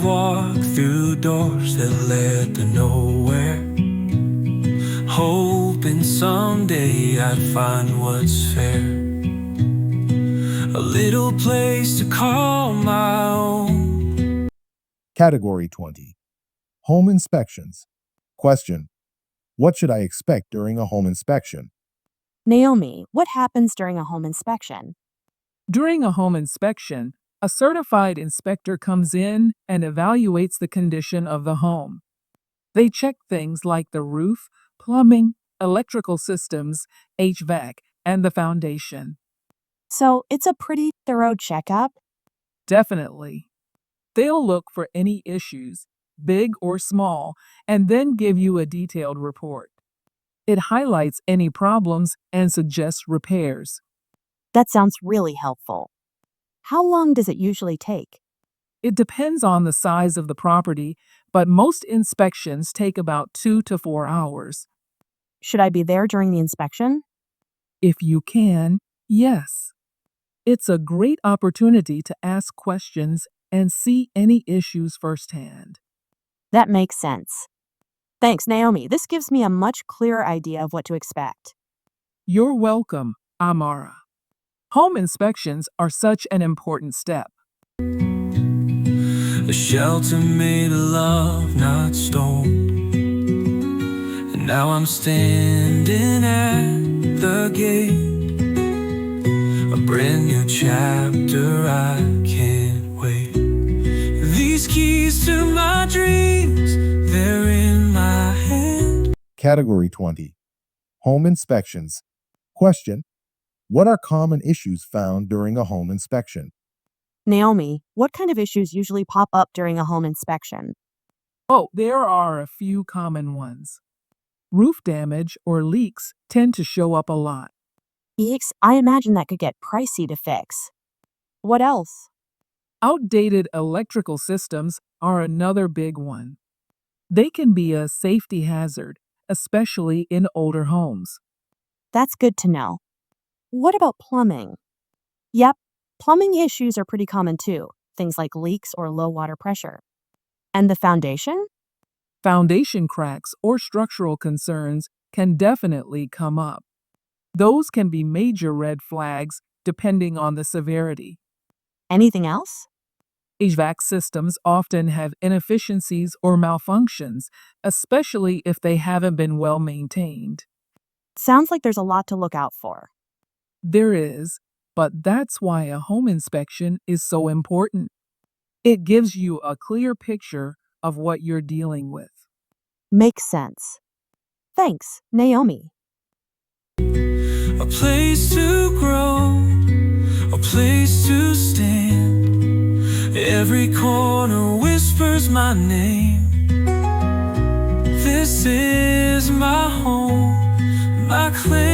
walk through doors that led to nowhere, hoping someday I'd find what's fair. A little place to call my own. Category 20. Home inspections. Question. What should I expect during a home inspection? Naomi, what happens during a home inspection? During a home inspection, a certified inspector comes in and evaluates the condition of the home. They check things like the roof, plumbing, electrical systems, HVAC, and the foundation. So it's a pretty thorough checkup? Definitely. They'll look for any issues, big or small, and then give you a detailed report. It highlights any problems and suggests repairs. That sounds really helpful. How long does it usually take? It depends on the size of the property, but most inspections take about 2 to 4 hours. Should I be there during the inspection? If you can, yes. It's a great opportunity to ask questions and see any issues firsthand. That makes sense. Thanks, Naomi. This gives me a much clearer idea of what to expect. You're welcome, Amara. Home inspections are such an important step. A shelter made of love, not stone. And now I'm standing at the gate. A brand new chapter, I can't wait. These keys to my dreams, they're in my hand. Category 20. Home inspections. Question. What are common issues found during a home inspection? Naomi, what kind of issues usually pop up during a home inspection? Oh, there are a few common ones. Roof damage or leaks tend to show up a lot. Eeks, I imagine that could get pricey to fix. What else? Outdated electrical systems are another big one. They can be a safety hazard, especially in older homes. That's good to know. What about plumbing? Yep, plumbing issues are pretty common too, things like leaks or low water pressure. And the foundation? Foundation cracks or structural concerns can definitely come up. Those can be major red flags depending on the severity. Anything else? HVAC systems often have inefficiencies or malfunctions, especially if they haven't been well maintained. Sounds like there's a lot to look out for. There is, but that's why a home inspection is so important. It gives you a clear picture of what you're dealing with. Makes sense. Thanks, Naomi. A place to grow, a place to stand. Every corner whispers my name. This is my home, my claim.